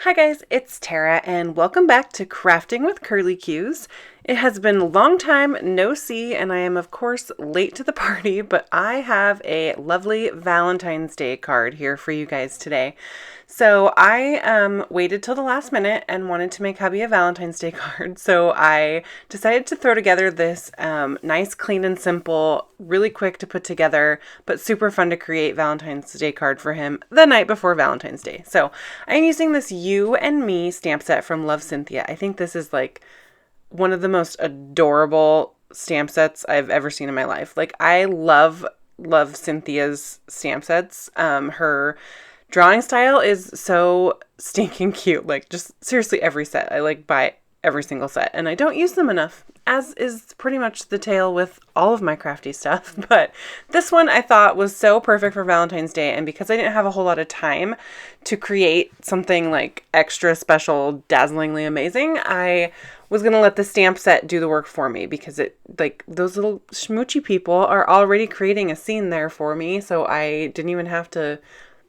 Hi guys, it's Tara and welcome back to Crafting with Curly Cues. It has been a long time no see and I am of course late to the party, but I have a lovely Valentine's Day card here for you guys today. So I waited till the last minute and wanted to make Hubby a Valentine's Day card. So I decided to throw together this nice, clean and simple, really quick to put together, but super fun to create Valentine's Day card for him the night before Valentine's Day. So I'm using this You and Me stamp set from Love Cynthia. I think this is like one of the most adorable stamp sets I've ever seen in my life. Like I love Cynthia's stamp sets. Her drawing style is so stinking cute. Like just seriously every set. I like buy every single set and I don't use them enough, as is pretty much the tale with all of my crafty stuff. But this one I thought was so perfect for Valentine's Day, and because I didn't have a whole lot of time to create something like extra special, dazzlingly amazing, I was going to let the stamp set do the work for me, because it, like, those little schmoochy people are already creating a scene there for me, so I didn't even have to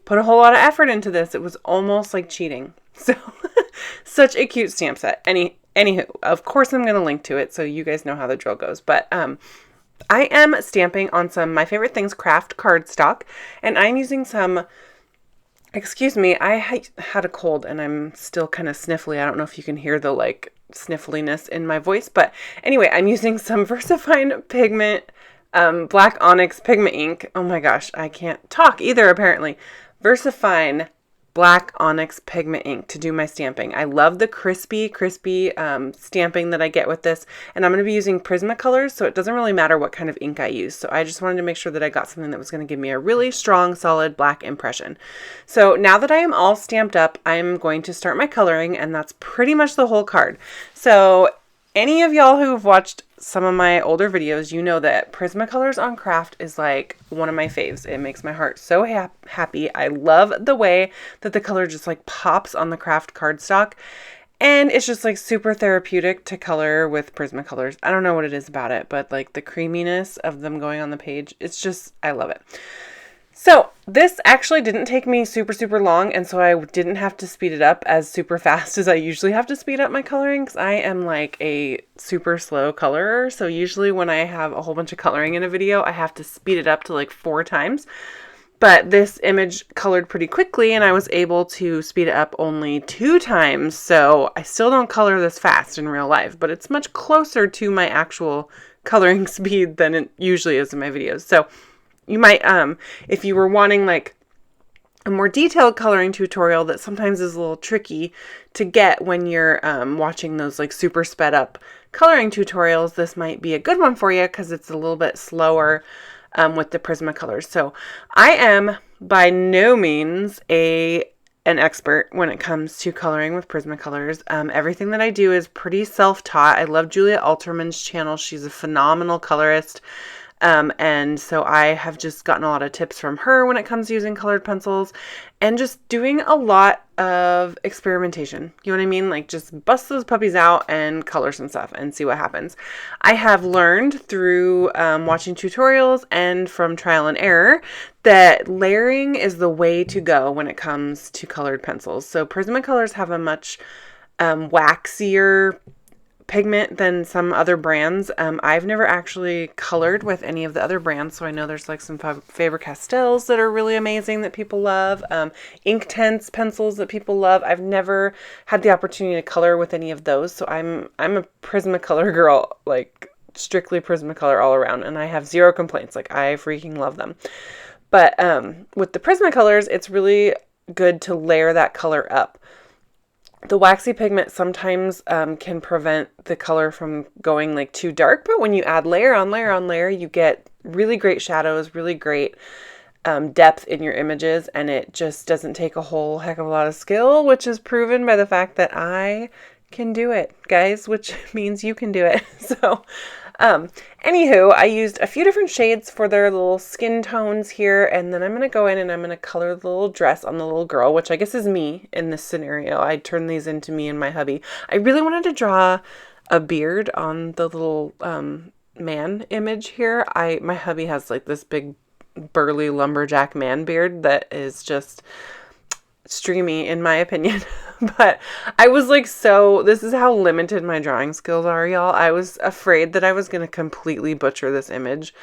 put a whole lot of effort into this. It was almost like cheating. So such a cute stamp set. Anywho, of course I'm going to link to it so you guys know how the drill goes. But I am stamping on some My Favorite Things kraft cardstock, and I'm using some, excuse me, I had a cold and I'm still kind of sniffly. I don't know if you can hear the like sniffliness in my voice, but anyway, I'm using some VersaFine pigment, black onyx pigment ink. Oh my gosh, I can't talk either apparently. VersaFine black onyx pigment ink to do my stamping. I love the crispy stamping that I get with this, and I'm going to be using Prismacolors, so it doesn't really matter what kind of ink I use. So I just wanted to make sure that I got something that was going to give me a really strong, solid black impression. So now that I am all stamped up, I'm going to start my coloring, and that's pretty much the whole card. So any of y'all who have watched some of my older videos, you know that Prismacolors on Kraft is like one of my faves. It makes my heart so happy. I love the way that the color just like pops on the Kraft cardstock. And it's just like super therapeutic to color with Prismacolors. I don't know what it is about it, but like the creaminess of them going on the page, it's just, I love it. So this actually didn't take me super long, and so I didn't have to speed it up as super fast as I usually have to speed up my coloring, because I am like a super slow colorer. So usually when I have a whole bunch of coloring in a video, I have to speed it up to like 4 times. But this image colored pretty quickly, and I was able to speed it up only 2 times. So I still don't color this fast in real life, but it's much closer to my actual coloring speed than it usually is in my videos. So you might, if you were wanting like a more detailed coloring tutorial that sometimes is a little tricky to get when you're watching those like super sped up coloring tutorials, this might be a good one for you because it's a little bit slower with the Prismacolors. So I am by no means an expert when it comes to coloring with Prismacolors. Everything that I do is pretty self-taught. I love Julia Alterman's channel. She's a phenomenal colorist. And so I have just gotten a lot of tips from her when it comes to using colored pencils and just doing a lot of experimentation. You know what I mean? Like just bust those puppies out and color some stuff and see what happens. I have learned through watching tutorials and from trial and error that layering is the way to go when it comes to colored pencils. So Prismacolors have a much waxier pigment than some other brands. I've never actually colored with any of the other brands, so I know there's like some Faber-Castells that are really amazing that people love, Inktense pencils that people love. I've never had the opportunity to color with any of those, so I'm a Prismacolor girl, like strictly Prismacolor all around, and I have 0 complaints. Like I freaking love them. But with the Prismacolors, it's really good to layer that color up. The waxy pigment sometimes can prevent the color from going like too dark, but when you add layer on layer on layer, you get really great shadows, really great depth in your images, and it just doesn't take a whole heck of a lot of skill, which is proven by the fact that I can do it, guys, which means you can do it. So anywho, I used a few different shades for their little skin tones here, and then I'm going to go in and I'm going to color the little dress on the little girl, which I guess is me in this scenario. I turned these into me and my hubby. I really wanted to draw a beard on the little man image here. My hubby has like this big burly lumberjack man beard that is just streamy in my opinion. But I was like, this is how limited my drawing skills are, y'all. I was afraid that I was going to completely butcher this image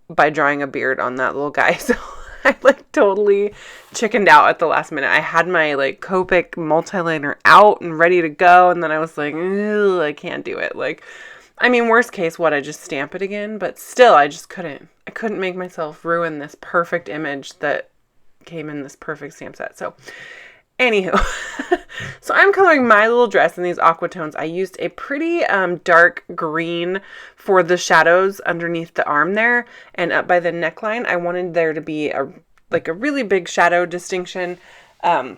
by drawing a beard on that little guy. So I like totally chickened out at the last minute. I had my like Copic multiliner out and ready to go. And then I was like, I can't do it. Like, I mean, worst case, I just stamp it again? But still, I just couldn't. I couldn't make myself ruin this perfect image that came in this perfect stamp set. So anywho, so I'm coloring my little dress in these aqua tones. I used a pretty dark green for the shadows underneath the arm there and up by the neckline. I wanted there to be a really big shadow distinction. The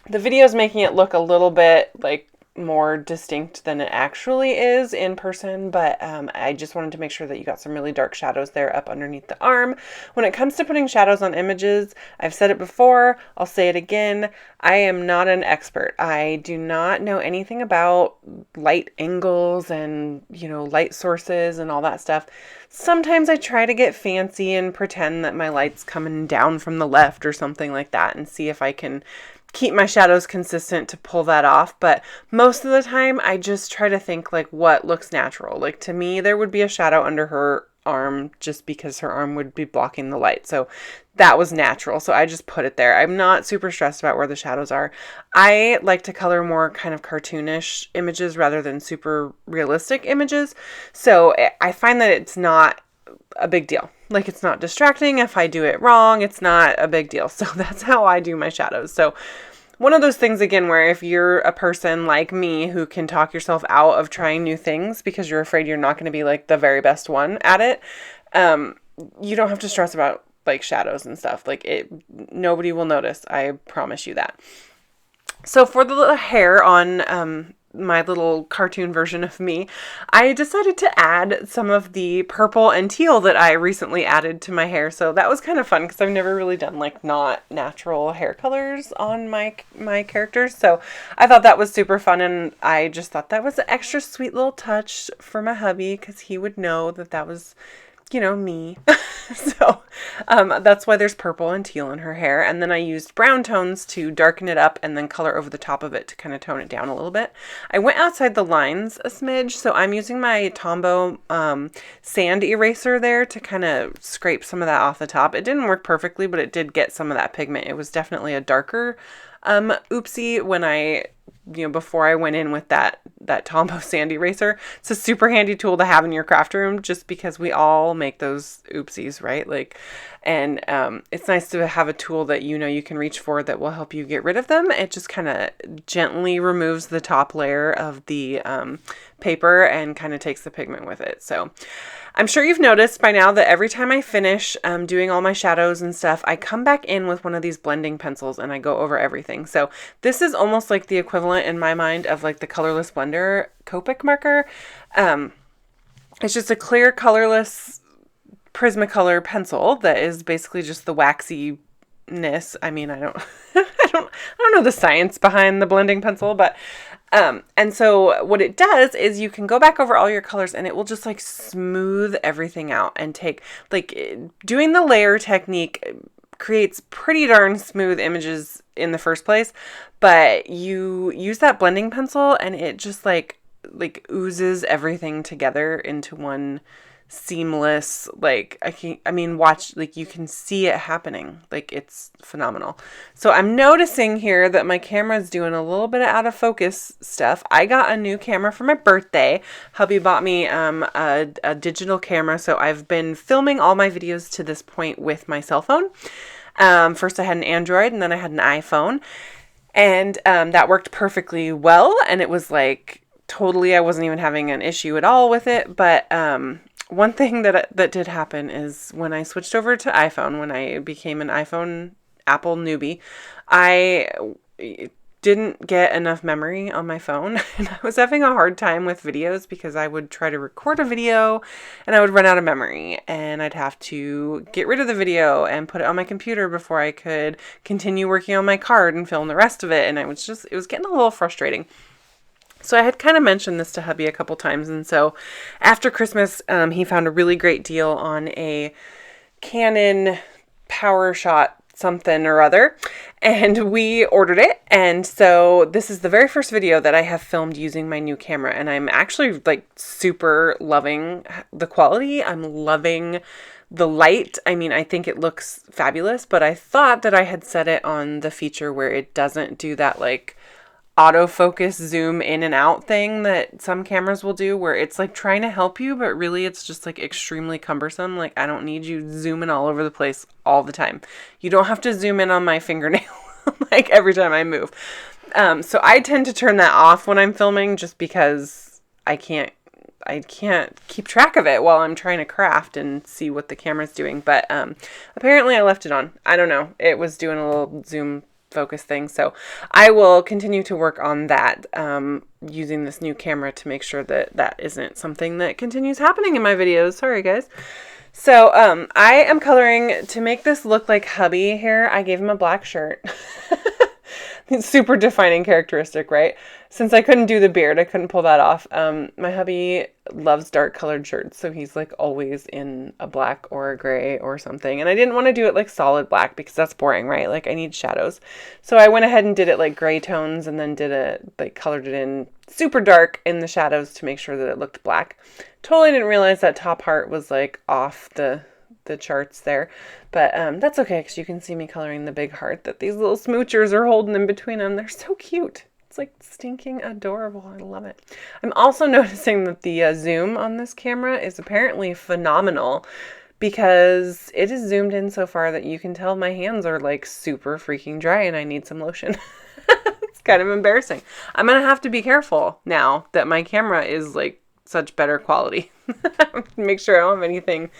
video is making it look a little bit like more distinct than it actually is in person, but I just wanted to make sure that you got some really dark shadows there up underneath the arm. When it comes to putting shadows on images, I've said it before, I'll say it again, I am not an expert. I do not know anything about light angles and, light sources and all that stuff. Sometimes I try to get fancy and pretend that my light's coming down from the left or something like that and see if I can keep my shadows consistent to pull that off. But most of the time I just try to think like what looks natural. Like to me, there would be a shadow under her arm just because her arm would be blocking the light. So that was natural. So I just put it there. I'm not super stressed about where the shadows are. I like to color more kind of cartoonish images rather than super realistic images. So I find that it's not a big deal. Like it's not distracting. If I do it wrong, it's not a big deal. So that's how I do my shadows. So one of those things again, where if you're a person like me who can talk yourself out of trying new things because you're afraid you're not going to be like the very best one at it, you don't have to stress about like shadows and stuff. Like nobody will notice. I promise you that. So for the little hair on my little cartoon version of me, I decided to add some of the purple and teal that I recently added to my hair. So that was kind of fun because I've never really done like not natural hair colors on my characters. So I thought that was super fun, and I just thought that was an extra sweet little touch for my hubby because he would know that was me. So that's why there's purple and teal in her hair. And then I used brown tones to darken it up and then color over the top of it to kind of tone it down a little bit. I went outside the lines a smidge, so I'm using my Tombow sand eraser there to kind of scrape some of that off the top. It didn't work perfectly, but it did get some of that pigment. It was definitely a darker oopsie when before I went in with that Tombow sand eraser. It's a super handy tool to have in your craft room just because we all make those oopsies, right? Like, and it's nice to have a tool that you can reach for that will help you get rid of them. It just kind of gently removes the top layer of the paper and kind of takes the pigment with it. So I'm sure you've noticed by now that every time I finish doing all my shadows and stuff, I come back in with one of these blending pencils and I go over everything. So this is almost like the equivalent in my mind of like the colorless blender Copic marker. It's just a clear colorless Prismacolor pencil that is basically just the waxiness. I mean, I don't know the science behind the blending pencil, but and so what it does is you can go back over all your colors and it will just like smooth everything out and take like doing the layer technique creates pretty darn smooth images in the first place, but you use that blending pencil and it just like oozes everything together into one seamless, like watch, like you can see it happening. Like it's phenomenal. So I'm noticing here that my camera is doing a little bit of out of focus stuff. I got a new camera for my birthday. Hubby bought me a digital camera, so I've been filming all my videos to this point with my cell phone. First I had an Android and then I had an iPhone, and that worked perfectly well, and it was like totally, I wasn't even having an issue at all with it. But one thing that did happen is when I switched over to iPhone, when I became an Apple newbie, I didn't get enough memory on my phone, and I was having a hard time with videos because I would try to record a video and I would run out of memory and I'd have to get rid of the video and put it on my computer before I could continue working on my card and film the rest of it. And it was getting a little frustrating. So I had kind of mentioned this to hubby a couple times, and so after Christmas, he found a really great deal on a Canon PowerShot something or other, and we ordered it. And so this is the very first video that I have filmed using my new camera, and I'm actually like super loving the quality. I'm loving the light. I mean, I think it looks fabulous, but I thought that I had set it on the feature where it doesn't do that like autofocus zoom in and out thing that some cameras will do, where it's like trying to help you, but really it's just like extremely cumbersome. Like, I don't need you zooming all over the place all the time. You don't have to zoom in on my fingernail like every time I move. So I tend to turn that off when I'm filming, just because I can't keep track of it while I'm trying to craft and see what the camera's doing. But apparently I left it on. I don't know. It was doing a little zoom focus thing. So I will continue to work on that using this new camera to make sure that that isn't something that continues happening in my videos. Sorry, guys. So I am coloring to make this look like Hubby here. I gave him a black shirt. Super defining characteristic, right? Since I couldn't do the beard, I couldn't pull that off. My hubby loves dark colored shirts, so he's like always in a black or a gray or something. And I didn't want to do it like solid black because that's boring, right? Like, I need shadows. So I went ahead and did it like gray tones, and then colored it in super dark in the shadows to make sure that it looked black. Totally didn't realize that top part was like off the charts there, but that's okay, because you can see me coloring the big heart that these little smoochers are holding in between them. They're so cute. It's like stinking adorable. I love it. I'm also noticing that the zoom on this camera is apparently phenomenal, because it is zoomed in so far that you can tell my hands are like super freaking dry and I need some lotion. It's kind of embarrassing. I'm gonna have to be careful now that my camera is like such better quality. Make sure I don't have anything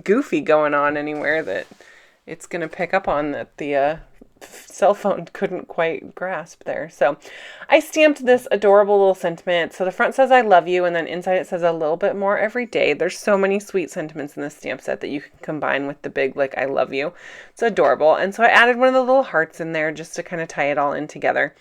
goofy going on anywhere that it's going to pick up on that the cell phone couldn't quite grasp there. So I stamped this adorable little sentiment. So the front says I love you, and then inside it says a little bit more every day. There's so many sweet sentiments in this stamp set that you can combine with the big like I love you. It's adorable. And so I added one of the little hearts in there just to kind of tie it all in together.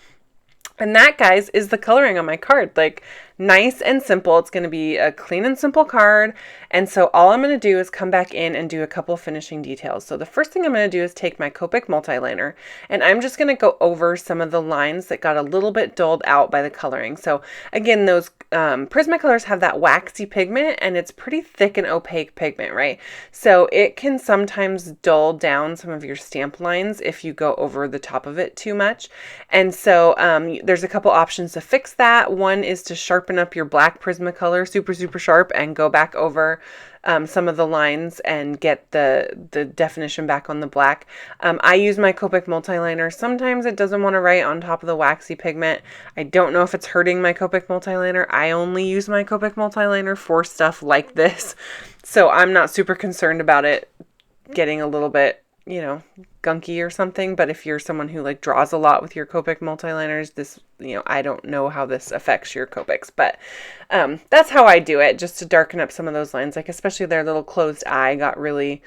And that, guys, is the coloring on my card. Like, nice and simple. It's going to be a clean and simple card. And so all I'm going to do is come back in and do a couple of finishing details. So the first thing I'm going to do is take my Copic multi-liner, and I'm just going to go over some of the lines that got a little bit dulled out by the coloring. So again, those Prismacolors have that waxy pigment, and it's pretty thick and opaque pigment, right? So it can sometimes dull down some of your stamp lines if you go over the top of it too much. And so there's a couple options to fix that. One is to sharpen up your black Prismacolor super sharp and go back over some of the lines and get the definition back on the black. I use my Copic multi-liner. Sometimes it doesn't want to write on top of the waxy pigment. I don't know if it's hurting my Copic multi-liner. I only use my Copic multi-liner for stuff like this, so I'm not super concerned about it getting a little bit, you know, gunky or something. But if you're someone who like draws a lot with your Copic multi-liners, this, you know, I don't know how this affects your Copics, but that's how I do it, just to darken up some of those lines. Like, especially their little closed eye got really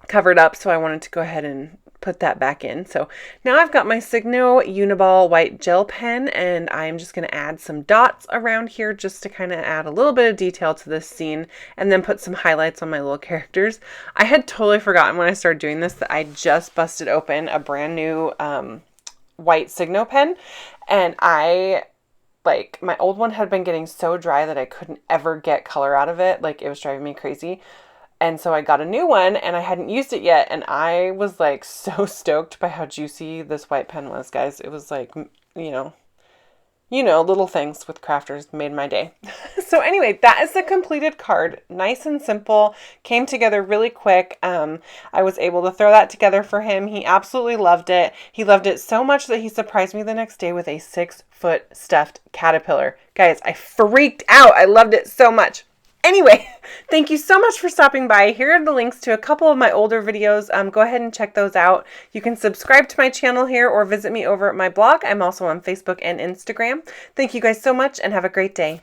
covered up, so I wanted to go ahead and put that back in. So now I've got my Signo Uniball white gel pen, and I'm just going to add some dots around here just to kind of add a little bit of detail to this scene, and then put some highlights on my little characters. I had totally forgotten when I started doing this that I just busted open a brand new white Signo pen, and my old one had been getting so dry that I couldn't ever get color out of it. Like, it was driving me crazy. And so I got a new one, and I hadn't used it yet, and I was like so stoked by how juicy this white pen was, guys. It was like, you know, little things with crafters made my day. So anyway, that is the completed card. Nice and simple. Came together really quick. I was able to throw that together for him. He absolutely loved it. He loved it so much that he surprised me the next day with a 6-foot stuffed caterpillar. Guys, I freaked out. I loved it so much. Anyway, thank you so much for stopping by. Here are the links to a couple of my older videos. Go ahead and check those out. You can subscribe to my channel here or visit me over at my blog. I'm also on Facebook and Instagram. Thank you guys so much, and have a great day.